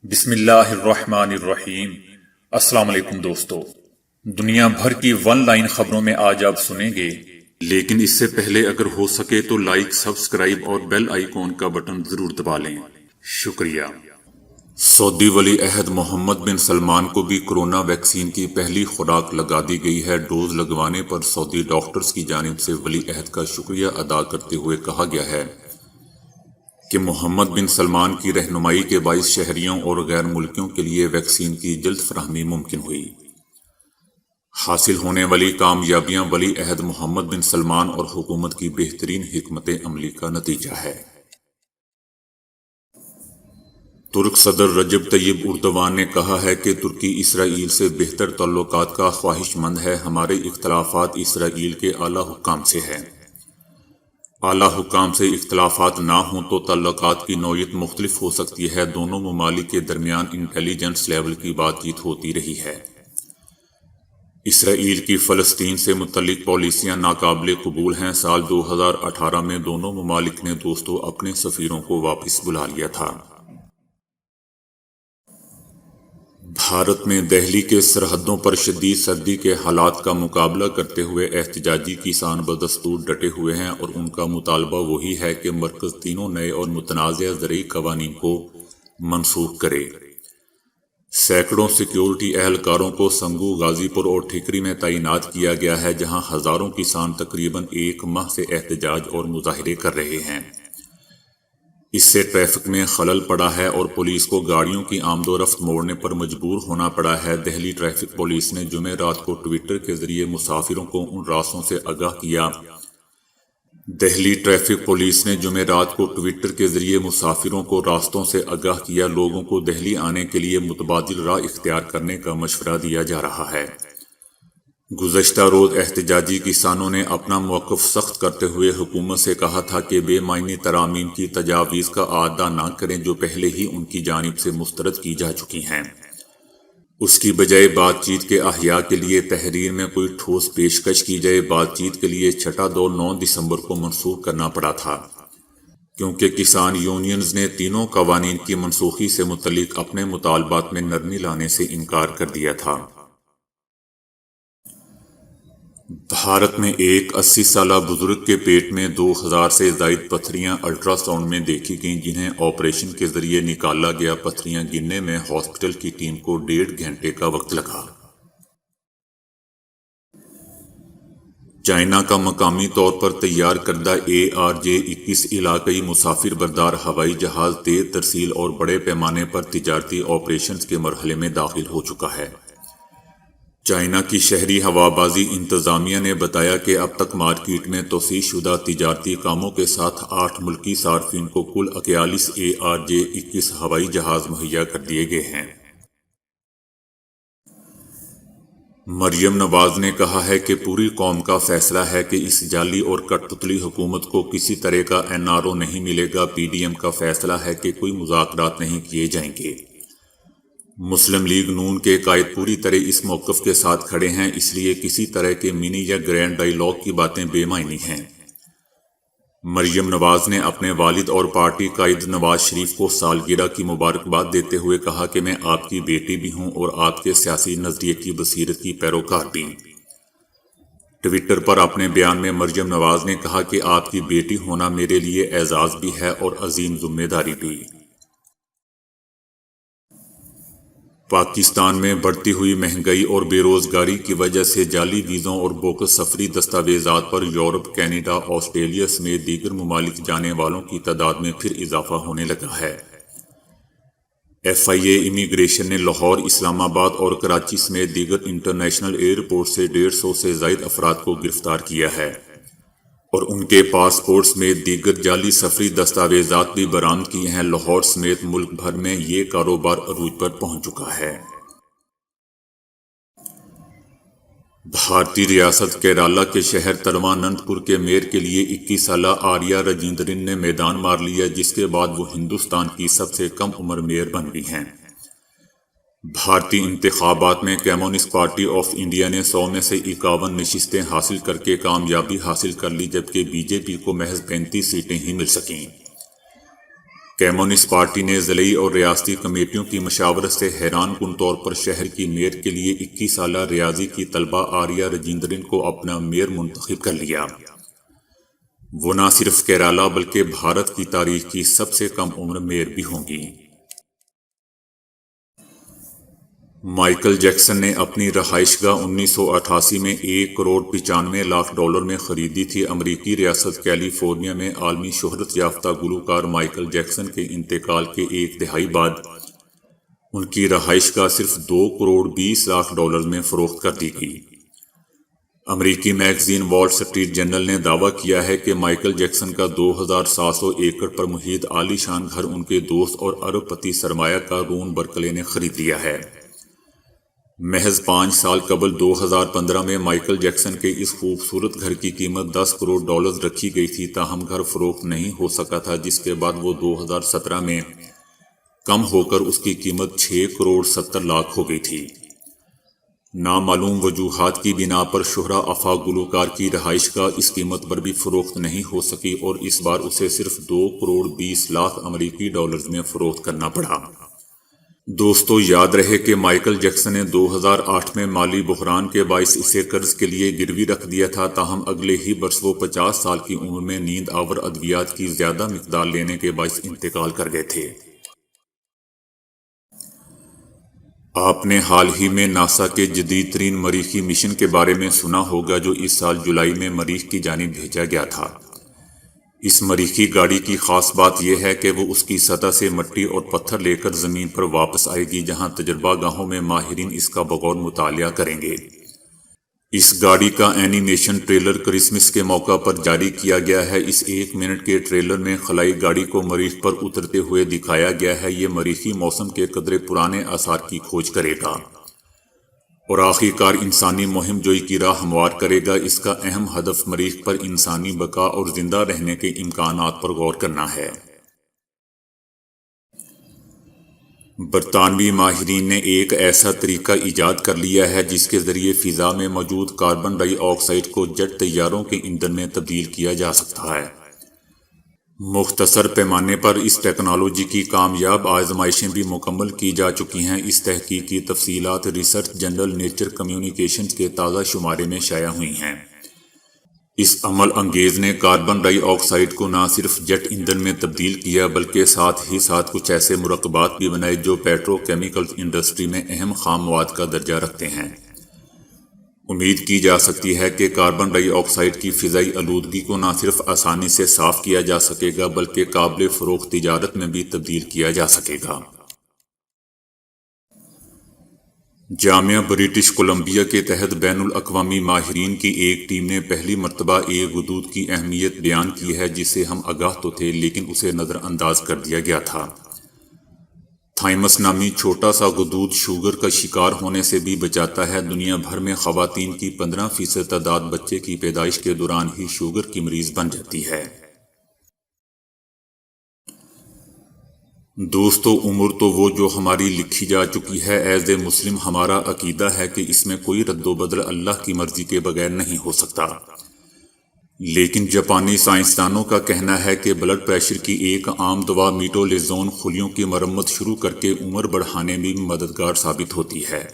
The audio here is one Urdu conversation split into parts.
بسم اللہ الرحمن الرحیم۔ السلام علیکم دوستو، دنیا بھر کی ون لائن خبروں میں آج آپ سنیں گے، لیکن اس سے پہلے اگر ہو سکے تو لائک، سبسکرائب اور بیل آئیکن کا بٹن ضرور دبا لیں، شکریہ۔ سعودی ولی عہد محمد بن سلمان کو بھی کورونا ویکسین کی پہلی خوراک لگا دی گئی ہے۔ ڈوز لگوانے پر سعودی ڈاکٹرز کی جانب سے ولی عہد کا شکریہ ادا کرتے ہوئے کہا گیا ہے کہ محمد بن سلمان کی رہنمائی کے باعث شہریوں اور غیر ملکیوں کے لیے ویکسین کی جلد فراہمی ممکن ہوئی۔ حاصل ہونے والی کامیابیاں ولی عہد محمد بن سلمان اور حکومت کی بہترین حکمت عملی کا نتیجہ ہے۔ ترک صدر رجب طیب اردوان نے کہا ہے کہ ترکی اسرائیل سے بہتر تعلقات کا خواہش مند ہے۔ ہمارے اختلافات اسرائیل کے اعلیٰ حکام سے ہیں۔ اعلیٰ حکام سے اختلافات نہ ہوں تو تعلقات کی نوعیت مختلف ہو سکتی ہے۔ دونوں ممالک کے درمیان انٹیلیجنس لیول کی بات چیت ہوتی رہی ہے۔ اسرائیل کی فلسطین سے متعلق پالیسیاں ناقابل قبول ہیں۔ سال 2018 میں دونوں ممالک نے دوستوں اپنے سفیروں کو واپس بلا لیا تھا۔ بھارت میں دہلی کے سرحدوں پر شدید سردی کے حالات کا مقابلہ کرتے ہوئے احتجاجی کسان بدستور ڈٹے ہوئے ہیں اور ان کا مطالبہ وہی ہے کہ مرکز تینوں نئے اور متنازع زرعی قوانین کو منسوخ کرے۔ سینکڑوں سیکیورٹی اہلکاروں کو سنگو، غازی پور اور ٹھیکری میں تعینات کیا گیا ہے، جہاں ہزاروں کسان تقریباً ایک ماہ سے احتجاج اور مظاہرے کر رہے ہیں۔ اس سے ٹریفک میں خلل پڑا ہے اور پولیس کو گاڑیوں کی آمد و رفت موڑنے پر مجبور ہونا پڑا ہے۔ دہلی ٹریفک پولیس نے جمعہ رات کو ٹویٹر کے ذریعے مسافروں کو ان راستوں سے آگاہ کیا۔ دہلی ٹریفک پولیس نے جمعہ رات کو ٹویٹر کے ذریعے مسافروں کو راستوں سے آگاہ کیا۔ لوگوں کو دہلی آنے کے لیے متبادل راہ اختیار کرنے کا مشورہ دیا جا رہا ہے۔ گزشتہ روز احتجاجی کسانوں نے اپنا موقف سخت کرتے ہوئے حکومت سے کہا تھا کہ بے معنی ترامیم کی تجاویز کا اعادہ نہ کریں جو پہلے ہی ان کی جانب سے مسترد کی جا چکی ہیں۔ اس کی بجائے بات چیت کے احیاء کے لیے تحریر میں کوئی ٹھوس پیشکش کی جائے۔ بات چیت کے لیے چھٹا دور 9 دسمبر کو منسوخ کرنا پڑا تھا، کیونکہ کسان یونینز نے تینوں قوانین کی منسوخی سے متعلق اپنے مطالبات میں نرمی لانے سے انکار کر دیا تھا۔ بھارت میں ایک 80 سالہ بزرگ کے پیٹ میں 2000 سے زائد پتھریاں الٹرا ساؤنڈ میں دیکھی گئیں، جنہیں آپریشن کے ذریعے نکالا گیا۔ پتھریاں گننے میں ہاسپٹل کی ٹیم کو 1.5 گھنٹے کا وقت لگا۔ چائنا کا مقامی طور پر تیار کردہ ARJ-21 علاقائی مسافر بردار ہوائی جہاز تیز ترسیل اور بڑے پیمانے پر تجارتی آپریشنز کے مرحلے میں داخل ہو چکا ہے۔ چائنا کی شہری ہوابازی انتظامیہ نے بتایا کہ اب تک مارکیٹ میں توسیع شدہ تجارتی کاموں کے ساتھ 8 ملکی صارفین کو کل 41 ARJ-21 ہوائی جہاز مہیا کر دیے گئے ہیں۔ مریم نواز نے کہا ہے کہ پوری قوم کا فیصلہ ہے کہ اس جعلی اور کٹ پتلی حکومت کو کسی طرح کا NRO نہیں ملے گا۔ PDM کا فیصلہ ہے کہ کوئی مذاکرات نہیں کیے جائیں گے۔ مسلم لیگ نون کے قائد پوری طرح اس موقف کے ساتھ کھڑے ہیں، اس لیے کسی طرح کے منی یا گرینڈ ڈائیلاگ کی باتیں بے معنی ہیں۔ مریم نواز نے اپنے والد اور پارٹی قائد نواز شریف کو سالگرہ کی مبارکباد دیتے ہوئے کہا کہ میں آپ کی بیٹی بھی ہوں اور آپ کے سیاسی نظریے کی بصیرت کی پیروکار بھی۔ ٹویٹر پر اپنے بیان میں مریم نواز نے کہا کہ آپ کی بیٹی ہونا میرے لیے اعزاز بھی ہے اور عظیم ذمہ داری بھی۔ پاکستان میں بڑھتی ہوئی مہنگائی اور بے روزگاری کی وجہ سے جعلی ویزوں اور بوگس سفری دستاویزات پر یورپ، کینیڈا، آسٹریلیا سمیت دیگر ممالک جانے والوں کی تعداد میں پھر اضافہ ہونے لگا ہے۔ FIA امیگریشن نے لاہور، اسلام آباد اور کراچی سمیت دیگر انٹرنیشنل ایئرپورٹ سے 150 سے زائد افراد کو گرفتار کیا ہے اور ان کے پاسپورٹس میں دیگر جعلی سفری دستاویزات بھی برآمد کیے ہیں۔ لاہور سمیت ملک بھر میں یہ کاروبار عروج پر پہنچ چکا ہے۔ بھارتی ریاست کیرالہ کے شہر ترواننت پور کے میئر کے لیے 21 سالہ آریہ راجندرن نے میدان مار لیا، جس کے بعد وہ ہندوستان کی سب سے کم عمر میئر بن گئی ہیں۔ بھارتی انتخابات میں کمیونسٹ پارٹی آف انڈیا نے 100 میں سے 51 نشستیں حاصل کر کے کامیابی حاصل کر لی، جبکہ BJP کو محض 35 سیٹیں ہی مل سکیں۔ کمیونسٹ پارٹی نے ضلعی اور ریاستی کمیٹیوں کی مشاورت سے حیران کن طور پر شہر کی میئر کے لیے 21 سالہ ریاضی کی طالبہ آریہ رجندرن کو اپنا میئر منتخب کر لیا۔ وہ نہ صرف کیرالہ بلکہ بھارت کی تاریخ کی سب سے کم عمر میئر بھی ہوں گی۔ مائیکل جیکسن نے اپنی رہائش گاہ 1988 میں $1.95 کروڑ میں خریدی تھی۔ امریکی ریاست کیلیفورنیا میں عالمی شہرت یافتہ گلوکار مائیکل جیکسن کے انتقال کے ایک دہائی بعد ان کی رہائش گاہ صرف $2.20 کروڑ میں فروخت کر دی گئی۔ امریکی میگزین وال سٹریٹ جرنل نے دعویٰ کیا ہے کہ مائیکل جیکسن کا 2700 ایکڑ پر محیط عالی شان گھر ان کے دوست اور ارب پتی سرمایہ کار رون برکلے نے خرید لیا ہے۔ محض 5 سال قبل 2015 میں مائیکل جیکسن کے اس خوبصورت گھر کی قیمت $10 کروڑ رکھی گئی تھی، تاہم گھر فروخت نہیں ہو سکا تھا، جس کے بعد وہ 2017 میں کم ہو کر اس کی قیمت $6.70 کروڑ ہو گئی تھی۔ نامعلوم وجوہات کی بنا پر شہرہ آفاق گلوکار کی رہائش گاہ اس قیمت پر بھی فروخت نہیں ہو سکی اور اس بار اسے صرف $2.20 کروڑ میں فروخت کرنا پڑا۔ دوستو، یاد رہے کہ مائیکل جیکسن نے 2008 میں مالی بحران کے باعث اسے قرض کے لیے گروی رکھ دیا تھا، تاہم اگلے ہی برس وہ 50 سال کی عمر میں نیند آور ادویات کی زیادہ مقدار لینے کے باعث انتقال کر گئے تھے۔ آپ نے حال ہی میں ناسا کے جدید ترین مریخی مشن کے بارے میں سنا ہوگا جو اس سال جولائی میں مریخ کی جانب بھیجا گیا تھا۔ اس مریخی گاڑی کی خاص بات یہ ہے کہ وہ اس کی سطح سے مٹی اور پتھر لے کر زمین پر واپس آئے گی، جہاں تجربہ گاہوں میں ماہرین اس کا بغور مطالعہ کریں گے۔ اس گاڑی کا اینیمیشن ٹریلر کرسمس کے موقع پر جاری کیا گیا ہے۔ اس 1 منٹ کے ٹریلر میں خلائی گاڑی کو مریخ پر اترتے ہوئے دکھایا گیا ہے۔ یہ مریخی موسم کے قدرے پرانے آثار کی کھوج کرے گا اور آخر کار انسانی مہم جوئی کی راہ ہموار کرے گا۔ اس کا اہم ہدف مریخ پر انسانی بقا اور زندہ رہنے کے امکانات پر غور کرنا ہے۔ برطانوی ماہرین نے ایک ایسا طریقہ ایجاد کر لیا ہے جس کے ذریعے فضا میں موجود کاربن ڈائی آکسائیڈ کو جیٹ طیاروں کے ایندھن میں تبدیل کیا جا سکتا ہے۔ مختصر پیمانے پر اس ٹیکنالوجی کی کامیاب آزمائشیں بھی مکمل کی جا چکی ہیں۔ اس تحقیق کی تفصیلات ریسرچ جرنل نیچر کمیونیکیشنز کے تازہ شمارے میں شائع ہوئی ہیں۔ اس عمل انگیز نے کاربن ڈائی آکسائیڈ کو نہ صرف جیٹ ایندھن میں تبدیل کیا بلکہ ساتھ ہی ساتھ کچھ ایسے مرکبات بھی بنائے جو پیٹرو کیمیکلز انڈسٹری میں اہم خام مواد کا درجہ رکھتے ہیں۔ امید کی جا سکتی ہے کہ کاربن ڈائی آکسائیڈ کی فضائی آلودگی کو نہ صرف آسانی سے صاف کیا جا سکے گا بلکہ قابل فروخت تجارت میں بھی تبدیل کیا جا سکے گا۔ جامعہ برٹش کولمبیا کے تحت بین الاقوامی ماہرین کی ایک ٹیم نے پہلی مرتبہ ایک غدود کی اہمیت بیان کی ہے جسے ہم آگاہ تو تھے لیکن اسے نظر انداز کر دیا گیا تھا۔ تھائمس نامی چھوٹا سا غدود شوگر کا شکار ہونے سے بھی بچاتا ہے۔ دنیا بھر میں خواتین کی 15% تعداد بچے کی پیدائش کے دوران ہی شوگر کی مریض بن جاتی ہے۔ دوستو، عمر تو وہ جو ہماری لکھی جا چکی ہے۔ ایز اے مسلم ہمارا عقیدہ ہے کہ اس میں کوئی رد و بدل اللہ کی مرضی کے بغیر نہیں ہو سکتا، لیکن جاپانی سائنسدانوں کا کہنا ہے کہ بلڈ پریشر کی ایک عام دوا میٹولزون خلیوں کی مرمت شروع کر کے عمر بڑھانے میں مددگار ثابت ہوتی ہے،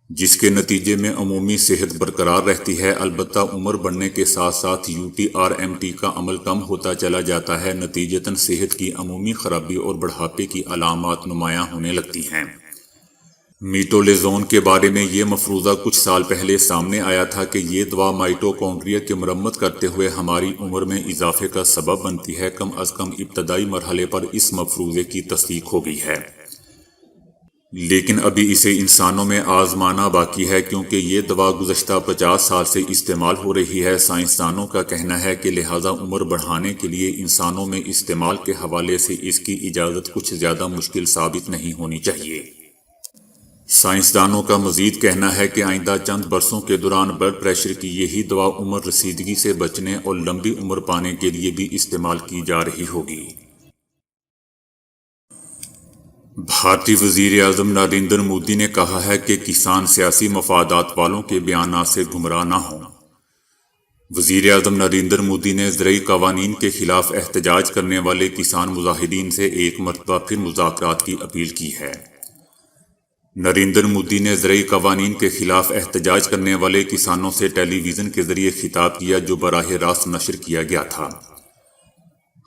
جس کے نتیجے میں عمومی صحت برقرار رہتی ہے۔ البتہ عمر بڑھنے کے ساتھ ساتھ UTRMT کا عمل کم ہوتا چلا جاتا ہے، نتیجتاً صحت کی عمومی خرابی اور بڑھاپے کی علامات نمایاں ہونے لگتی ہیں۔ میٹولزون کے بارے میں یہ مفروضہ کچھ سال پہلے سامنے آیا تھا کہ یہ دوا مائٹوکونڈریا کی مرمت کرتے ہوئے ہماری عمر میں اضافے کا سبب بنتی ہے۔ کم از کم ابتدائی مرحلے پر اس مفروضے کی تصدیق ہو گئی ہے، لیکن ابھی اسے انسانوں میں آزمانا باقی ہے کیونکہ یہ دوا گزشتہ 50 سال سے استعمال ہو رہی ہے۔ سائنسدانوں کا کہنا ہے کہ لہٰذا عمر بڑھانے کے لیے انسانوں میں استعمال کے حوالے سے اس کی اجازت کچھ زیادہ مشکل ثابت نہیں ہونی چاہیے۔ سائنسدانوں کا مزید کہنا ہے کہ آئندہ چند برسوں کے دوران بلڈ پریشر کی یہی دوا عمر رسیدگی سے بچنے اور لمبی عمر پانے کے لیے بھی استعمال کی جا رہی ہوگی۔ بھارتی وزیر اعظم نریندر مودی نے کہا ہے کہ کسان سیاسی مفادات والوں کے بیانات سے گمراہ نہ ہوں۔ وزیر اعظم نریندر مودی نے زرعی قوانین کے خلاف احتجاج کرنے والے کسان مظاہرین سے ایک مرتبہ پھر مذاکرات کی اپیل کی ہے۔ نریندر مودی نے زرعی قوانین کے خلاف احتجاج کرنے والے کسانوں سے ٹیلی ویژن کے ذریعے خطاب کیا جو براہ راست نشر کیا گیا تھا۔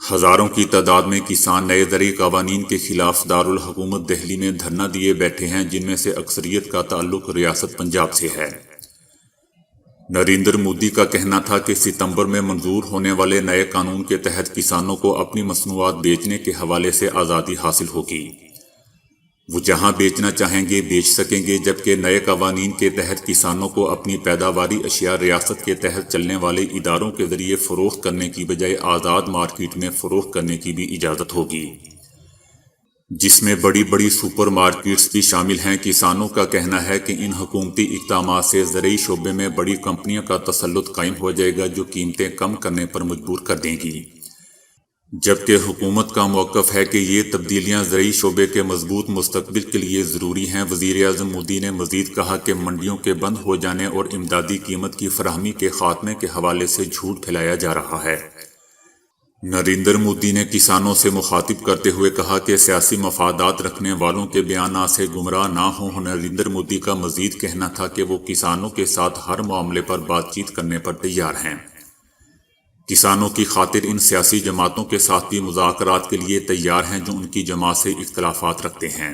ہزاروں کی تعداد میں کسان نئے زرعی قوانین کے خلاف دارالحکومت دہلی میں دھرنا دیے بیٹھے ہیں، جن میں سے اکثریت کا تعلق ریاست پنجاب سے ہے۔ نریندر مودی کا کہنا تھا کہ ستمبر میں منظور ہونے والے نئے قانون کے تحت کسانوں کو اپنی مصنوعات بیچنے کے حوالے سے آزادی حاصل ہوگی۔ وہ جہاں بیچنا چاہیں گے بیچ سکیں گے، جبکہ نئے قوانین کے تحت کسانوں کو اپنی پیداواری اشیاء ریاست کے تحت چلنے والے اداروں کے ذریعے فروخت کرنے کی بجائے آزاد مارکیٹ میں فروخت کرنے کی بھی اجازت ہوگی، جس میں بڑی بڑی سپر مارکیٹس بھی شامل ہیں۔ کسانوں کا کہنا ہے کہ ان حکومتی اقدامات سے زرعی شعبے میں بڑی کمپنیوں کا تسلط قائم ہو جائے گا جو قیمتیں کم کرنے پر مجبور کر دیں گی، جبکہ حکومت کا موقف ہے کہ یہ تبدیلیاں زرعی شعبے کے مضبوط مستقبل کے لیے ضروری ہیں۔ وزیر اعظم مودی نے مزید کہا کہ منڈیوں کے بند ہو جانے اور امدادی قیمت کی فراہمی کے خاتمے کے حوالے سے جھوٹ پھیلایا جا رہا ہے۔ نریندر مودی نے کسانوں سے مخاطب کرتے ہوئے کہا کہ سیاسی مفادات رکھنے والوں کے بیانات سے گمراہ نہ ہوں۔ نریندر مودی کا مزید کہنا تھا کہ وہ کسانوں کے ساتھ ہر معاملے پر بات چیت کرنے پر تیار ہیں۔ کسانوں کی خاطر ان سیاسی جماعتوں کے ساتھ بھی مذاکرات کے لیے تیار ہیں جو ان کی جماعت سے اختلافات رکھتے ہیں۔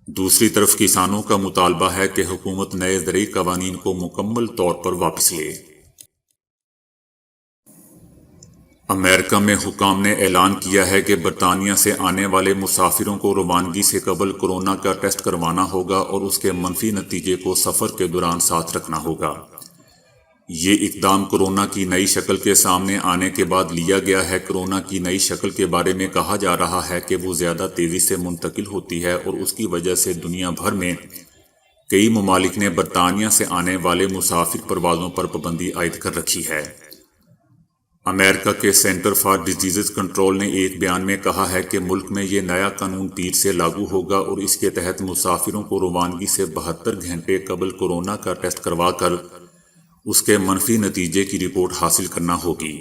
دوسری طرف کسانوں کا مطالبہ ہے کہ حکومت نئے زرعی قوانین کو مکمل طور پر واپس لے۔ امریکہ میں حکام نے اعلان کیا ہے کہ برطانیہ سے آنے والے مسافروں کو روانگی سے قبل کورونا کا ٹیسٹ کروانا ہوگا اور اس کے منفی نتیجے کو سفر کے دوران ساتھ رکھنا ہوگا۔ یہ اقدام کورونا کی نئی شکل کے سامنے آنے کے بعد لیا گیا ہے۔ کورونا کی نئی شکل کے بارے میں کہا جا رہا ہے کہ وہ زیادہ تیزی سے منتقل ہوتی ہے اور اس کی وجہ سے دنیا بھر میں کئی ممالک نے برطانیہ سے آنے والے مسافر پروازوں پر پابندی عائد کر رکھی ہے۔ امریکہ کے سینٹر فار ڈیزیز کنٹرول نے ایک بیان میں کہا ہے کہ ملک میں یہ نیا قانون پیر سے لاگو ہوگا اور اس کے تحت مسافروں کو روانگی سے 72 گھنٹے قبل کورونا کا ٹیسٹ کروا کر اس کے منفی نتیجے کی رپورٹ حاصل کرنا ہوگی۔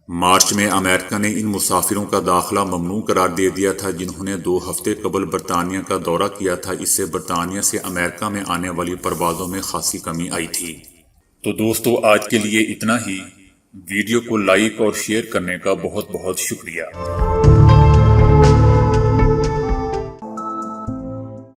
مارچ میں امریکہ نے ان مسافروں کا داخلہ ممنوع قرار دے دیا تھا جنہوں نے 2 ہفتے قبل برطانیہ کا دورہ کیا تھا۔ اس سے برطانیہ سے امریکہ میں آنے والی پروازوں میں خاصی کمی آئی تھی۔ تو دوستو آج کے لیے اتنا ہی۔ ویڈیو کو لائک اور شیئر کرنے کا بہت بہت شکریہ۔